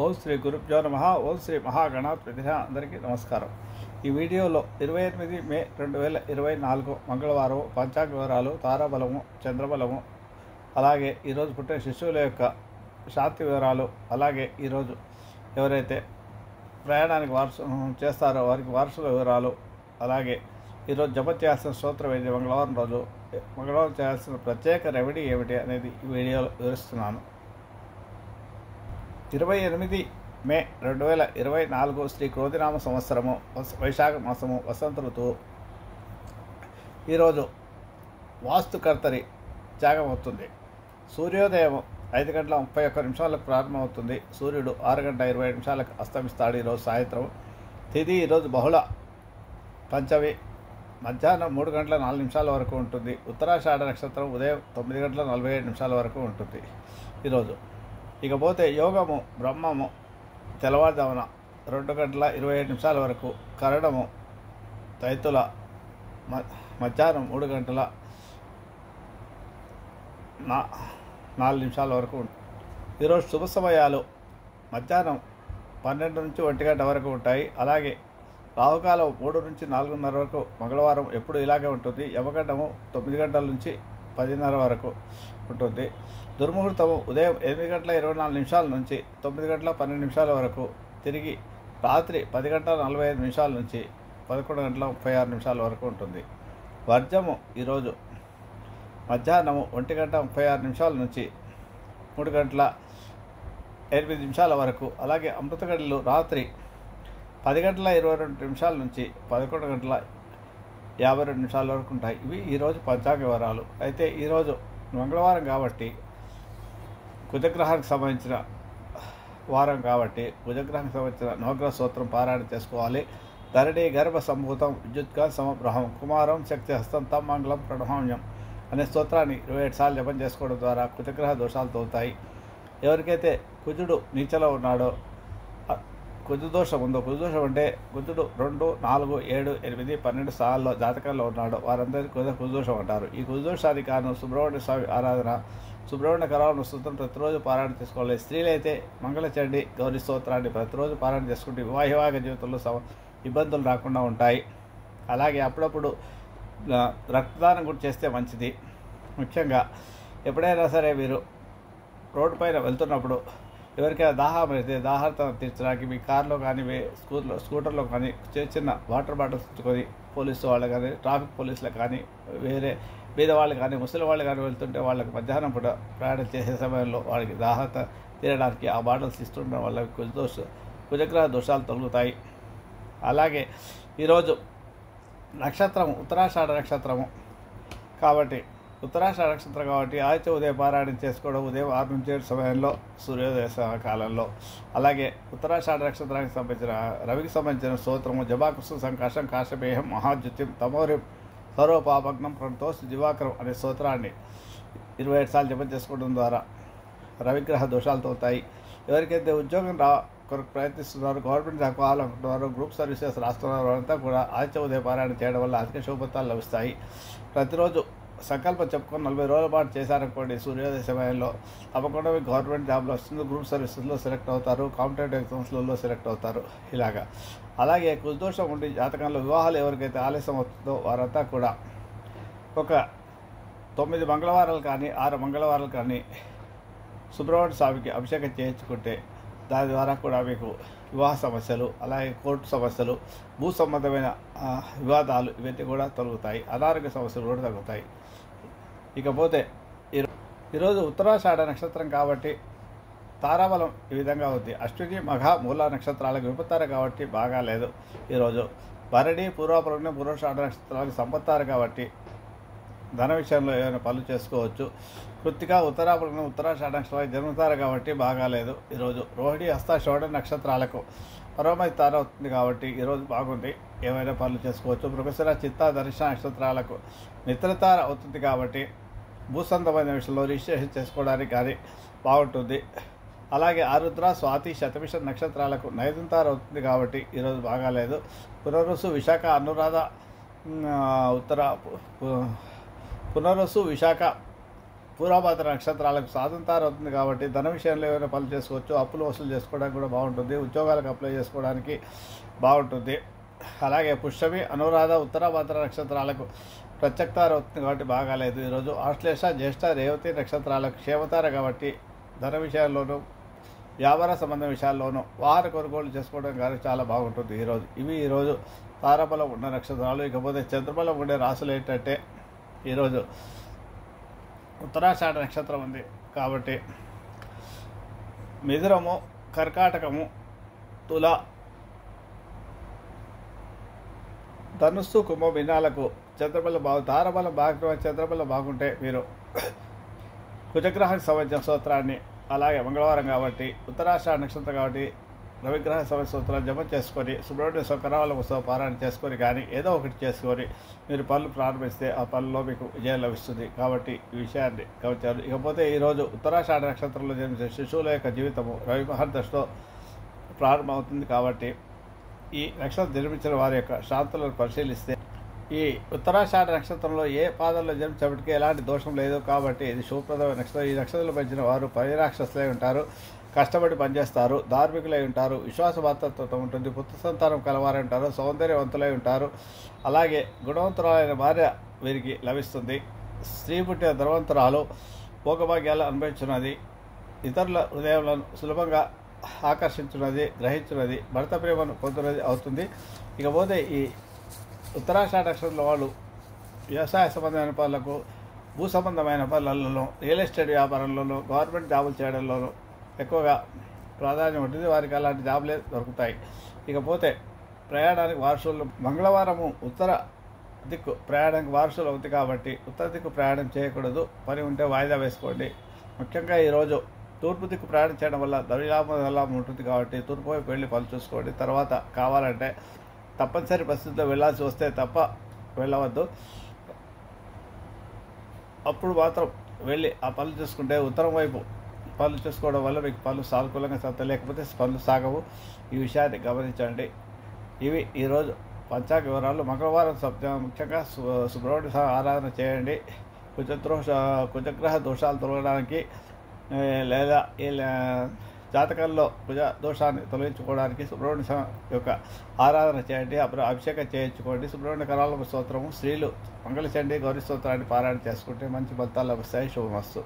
ఓం శ్రీ గురుభ్యో నమః. ఓం శ్రీ మహాగణాధిపతి అందరికీ నమస్కారం. ఈ వీడియోలో 28 మే 2024 మంగళవారం పంచాంగ వివరాలు, తారాబలము, చంద్రబలము, అలాగే ఈరోజు పుట్టిన శిశువుల యొక్క శాంతి వివరాలు, అలాగే ఈరోజు ఎవరైతే ప్రయాణానికి చేస్తారో వారికి వారసుల వివరాలు, అలాగే ఈరోజు జపం చేయాల్సిన స్తోత్రం ఏది, మంగళవారం రోజు మంగళవారం చేయాల్సిన ప్రత్యేక రెమెడీ ఏమిటి అనేది ఈ వీడియోలో వివరిస్తున్నాను. 28 మే 2024 శ్రీ క్రోధినామ సంవత్సరము, వైశాఖ మాసము, వసంత ఋతువు. ఈరోజు వాస్తుకర్తరి త్యాగం అవుతుంది. సూర్యోదయం 5:31 ప్రారంభమవుతుంది. సూర్యుడు 6:27 అస్తమిస్తాడు ఈరోజు సాయంత్రం. తిథి ఈరోజు బహుళ పంచమి, మధ్యాహ్నం 3:04 వరకు ఉంటుంది. ఉత్తరాషాఢ నక్షత్రం ఉదయం 9:47 వరకు ఉంటుంది ఈరోజు. ఇకపోతే యోగము బ్రహ్మము తెల్లవారుజామున 2:27 వరకు, కరణము తైతుల మధ్యాహ్నం 3:04 వరకు ఉంటుంది. ఈరోజు శుభ సమయాలు మధ్యాహ్నం 12 నుంచి 1 గంట వరకు ఉంటాయి. అలాగే రాహుకాలం 3 నుంచి 4:30 వరకు మంగళవారం ఎప్పుడు ఇలాగే ఉంటుంది. యమగండము 9 గంటల నుంచి 10:30 వరకు ఉంటుంది. దుర్ముహూర్తము ఉదయం 8:24 నుంచి 9:12 వరకు, తిరిగి రాత్రి 10:45 నుంచి 11:36 వరకు ఉంటుంది. వర్జము ఈరోజు మధ్యాహ్నము 1:36 నుంచి 3:08 వరకు, అలాగే అమృత గడియలు రాత్రి 10:22 నుంచి 11:52 వరకు ఉంటాయి. ఇవి ఈరోజు పంచాంగ వివరాలు. అయితే ఈరోజు మంగళవారం కాబట్టి, కుజగ్రహానికి సంబంధించిన వారం కాబట్టి, కుజగ్రహానికి సంబంధించిన నవగ్రహ స్తోత్రం పారాయణ చేసుకోవాలి. ధరణి గర్భ సంభూతం విద్యుత్గా సమబ్రహం కుమారం శక్తి హస్తం తం మంగళం ప్రణహామ్యం అనే స్తోత్రాన్ని 27 సార్లు జపం చేసుకోవడం ద్వారా కుజగ్రహ దోషాలు తోలుతాయి. ఎవరికైతే కుజుడు నీచలో ఉన్నాడో, కుజదోషం ఉందో, కుజదోషం అంటే కుజుడు 2, 4, 7, 8, 12 స్థానాల్లో జాతకాల్లో ఉన్నాడు, వారందరికీ కుజదోషం అంటారు. ఈ కుజదోషానికి కారణం సుబ్రహ్మణ్య స్వామి ఆరాధన. సుబ్రహ్మణ్య కరావణ స్తోత్రం ప్రతిరోజు పారాయణ చేసుకోవాలి. స్త్రీలైతే మంగళచండి గౌరీ స్తోత్రాన్ని ప్రతిరోజు పారాయణ చేసుకుంటే వివాహిక జీవితంలో ఇబ్బందులు రాకుండా ఉంటాయి. అలాగే అప్పుడప్పుడు రక్తదానం కూడా చేస్తే మంచిది. ముఖ్యంగా ఎప్పుడైనా సరే మీరు రోడ్డు పైన వెళ్తున్నప్పుడు ఎవరికైనా దాహం అయితే దాహార్తం తీర్చడానికి మీ కార్లో కానీ స్కూటర్లో కానీ చిన్న వాటర్ బాటిల్స్ తెచ్చుకొని పోలీసు వాళ్ళు కానీ, ట్రాఫిక్ పోలీసులకు కానీ, వేరే బీద వాళ్ళు కానీ, ముసలి వాళ్ళు కానీ వెళ్తుంటే వాళ్ళకి మధ్యాహ్నం పూట ప్రయాణం చేసే సమయంలో వాళ్ళకి దాహత తీరడానికి ఆ బాటిల్స్ ఇస్తుండడం వల్ల కుజగ్రహ దోషాలు తొలుగుతాయి. అలాగే ఈరోజు నక్షత్రము ఉత్తరాషాఢ నక్షత్రము కాబట్టి, ఉత్తరాషాఢ నక్షత్రం కాబట్టి ఆదిత్య ఉదయం పారాయణం చేసుకోవడం ఉదయం 6 నుంచి 7 సమయంలో, సూర్యోదయ కాలంలో. అలాగే ఉత్తరాషాఢ నక్షత్రానికి సంబంధించిన రవికి సంబంధించిన స్తోత్రము జబాకుసు సంకాశం కాశమేహం మహాద్యుత్యం తమోరిం సర్వపాపగ్నం ప్రణతోస్ దివాకరం అనే స్తోత్రాన్ని 27 సార్లు జపం చేసుకోవడం ద్వారా రవిగ్రహ దోషాలు తోలుతాయి. ఎవరికైతే ఉద్యోగం కొరకు ప్రయత్నిస్తున్నారు, గవర్నమెంట్ జాబ్ కావాలనుకుంటున్నారు, గ్రూప్ సర్వీసెస్ రాస్తున్నారు, వారంతా కూడా ఆదిత్య ఉదయ పారాయణ చేయడం వల్ల అధిక శుభఫలితాలు లభిస్తాయి. ప్రతిరోజు సంకల్పం చెప్పుకొని 40 రోజుల పాటు చేశారనుకోండి, సూర్యోదయ సమయంలో తప్పకుండా గవర్నమెంట్ జాబ్లో వస్తుంది, గ్రూప్ సర్వీసెస్లో సెలెక్ట్ అవుతారు, కాంపిటేటివ్ ఎగ్జామ్స్లలో సెలెక్ట్ అవుతారు. ఇలాగా అలాగే కుజదోషం ఉండి జాతకంలో వివాహాలు ఎవరికైతే ఆలస్యం అవుతుందో వారంతా కూడా ఒక 9 మంగళవారాలు కానీ 6 మంగళవారాలు కానీ సుబ్రహ్మణ్య స్వామికి అభిషేకం చేయించుకుంటే దాని ద్వారా కూడా మీకు వివాహ సమస్యలు, అలాగే కోర్టు సమస్యలు, భూ సంబంధమైన వివాదాలు ఇవన్నీ కూడా తొలగుతాయి. అనారోగ్య సమస్యలు కూడా తగ్గుతాయి. ఇకపోతే ఈరోజు ఉత్తరాషాఢ నక్షత్రం కాబట్టి తారాబలం ఈ విధంగా ఉంది. అశ్విని మఘ మూల నక్షత్రాలకు విపత్తారు కాబట్టి బాగా లేదు. ఈరోజు భరణి పూర్వపురం పూర్వషాఢ నక్షత్రాలకు సంపత్తారు కాబట్టి ధన విషయంలో ఏమైనా పనులు చేసుకోవచ్చు. కృత్తిక ఉత్తరాపురం ఉత్తరాషాఢ నక్షత్రాలకు జన్మతారు కాబట్టి బాగాలేదు. ఈరోజు రోహిణి హస్త షోడ నక్షత్రాలకు పరమతి తార అవుతుంది కాబట్టి ఈరోజు బాగుంది, ఏమైనా పనులు చేసుకోవచ్చు. మృగశిర చిత్త ధనుష నక్షత్రాలకు మిత్రతార అవుతుంది కాబట్టి భూసంధమైన విషయంలో రిజిస్ట్రేషన్ చేసుకోవడానికి కానీ బాగుంటుంది. అలాగే ఆరుద్ర స్వాతి శతభిష నక్షత్రాలకు నైదుంతార అవుతుంది కాబట్టి ఈరోజు బాగాలేదు. పునరుసు విశాఖ అనురాధ పునరుసు విశాఖ పూర్వభాద్ర నక్షత్రాలకు సాధంతారు అవుతుంది కాబట్టి ధన విషయంలో ఏమైనా పనులు చేసుకోవచ్చు, అప్పులు వసూలు చేసుకోవడానికి కూడా బాగుంటుంది, ఉద్యోగాలకు అప్లై చేసుకోవడానికి బాగుంటుంది. అలాగే పుష్యమి, అనురాధ, ఉత్తరాభాద్ర నక్షత్రాలకు ప్రత్యక్తారు అవుతుంది కాబట్టి బాగాలేదు. ఈరోజు ఆశ్లేష, జ్యేష్ఠ, రేవతి నక్షత్రాలకు క్షేమతార కాబట్టి ధన విషయాల్లోనూ వ్యాపార సంబంధ విషయాల్లోనూ వాహన కొనుగోలు చేసుకోవడం కానీ చాలా బాగుంటుంది ఈరోజు. ఇవి ఈరోజు తారాబలం ఉన్న నక్షత్రాలు. ఇకపోతే చంద్రబలం ఉండే రాశులు ఏంటంటే ఈరోజు ఉత్తరాషాఢ నక్షత్రం ఉంది కాబట్టి మిథునము, కర్కాటకము, తుల, ధనుస్సు, కుంభ, మీనాలకు చంద్రబలం తారబలం బాగా చంద్రబలం బాగుంటే మీరు కుజగ్రహానికి సంబంధించిన స్తోత్రాన్ని, అలాగే మంగళవారం కాబట్టి ఉత్తరాషాఢ నక్షత్రం కాబట్టి రవిగ్రహ సమయ సూత్రాలు జపం చేసుకొని సుబ్రహ్మణ్య కరావల ఉత్సవ పారాయణ చేసుకొని కానీ ఏదో ఒకటి చేసుకొని మీరు పనులు ప్రారంభిస్తే ఆ పనుల్లో మీకు విజయం లభిస్తుంది. కాబట్టి ఈ విషయాన్ని గమనించారు. ఇకపోతే ఈరోజు ఉత్తరాషాఢ నక్షత్రంలో జన్మించే శిశువుల యొక్క జీవితము రవి మహర్దశలో ప్రారంభమవుతుంది కాబట్టి ఈ నక్షత్రం జన్మించిన వారి యొక్క శాంతులను పరిశీలిస్తే ఈ ఉత్తరాషాఢ నక్షత్రంలో ఏ పాదంలో జన్మించినప్పటికీ ఎలాంటి దోషం లేదు కాబట్టి ఇది శుభప్రదమైన నక్షత్రం. ఈ నక్షత్రంలో పెంచిన వారు పరిరాక్షసులై ఉంటారు, కష్టపడి పనిచేస్తారు, ధార్మికులై ఉంటారు, విశ్వాసపాత్రత ఉంటుంది, పుత్ర సంతానం కలవారై ఉంటారు, సౌందర్యవంతులై ఉంటారు, అలాగే గుణవంతురాలైన భార్య వీరికి లభిస్తుంది. స్త్రీ పుట్టిన ధనవంతురాలు భోగభాగ్యాలు అనుభవించున్నది, ఇతరుల హృదయాలను సులభంగా ఆకర్షించున్నది, గ్రహించున్నది, భర్త ప్రేమను పొందున్నది అవుతుంది. ఇకపోతే ఈ ఉత్తరాషాఢ నక్షత్రంలో వాళ్ళు వ్యవసాయ సంబంధమైన పనులకు, భూ సంబంధమైన పనులలో, రియల్ ఎస్టేట్ వ్యాపారంలోనూ, గవర్నమెంట్ జాబులు చేయడంలోనూ ఎక్కువగా ప్రాధాన్యం ఉంటుంది. వారికి అలాంటి జాబులే దొరుకుతాయి. ఇకపోతే ప్రయాణానికి వారసులు మంగళవారము ఉత్తర దిక్కు ప్రయాణానికి వారసులు అవుతుంది కాబట్టి ఉత్తర దిక్కు ప్రయాణం చేయకూడదు. పని ఉంటే వాయిదా వేసుకోండి. ముఖ్యంగా ఈరోజు తూర్పు దిక్కు ప్రయాణం చేయడం వల్ల దరిలాభం ఉంటుంది కాబట్టి తూర్పు వైపు వెళ్ళి పనులు చూసుకోండి. తర్వాత కావాలంటే తప్పనిసరి పరిస్థితుల్లో వెళ్ళాల్సి వస్తే తప్ప వెళ్ళవద్దు. అప్పుడు మాత్రం వెళ్ళి ఆ పనులు చూసుకుంటే ఉత్తరం వైపు పనులు చూసుకోవడం వల్ల మీకు పనులు సానుకూలంగా సాగుతాయి, లేకపోతే పనులు సాగవు. ఈ విషయాన్ని గమనించండి. ఇవి ఈరోజు పంచాంగ వివరాలు. మంగళవారం ముఖ్యంగా సుబ్రహ్మణ్య ఆరాధన చేయండి. కుజగ్రహ దోషాలు తొలగడానికి లేదా ఈ జాతకంలో కుజ దోషాన్ని తొలగించుకోవడానికి సుబ్రహ్మణ్య యొక్క ఆరాధన చేయండి. అప్పుడు అభిషేకం చేయించుకోండి. సుబ్రహ్మణ్య కరాల స్తోత్రము, స్త్రీలు మంగళచండి గౌరీ స్తోత్రాన్ని పారాయణ చేసుకుంటే మంచి ఫలితాలు లభిస్తాయి. శుభమస్తు.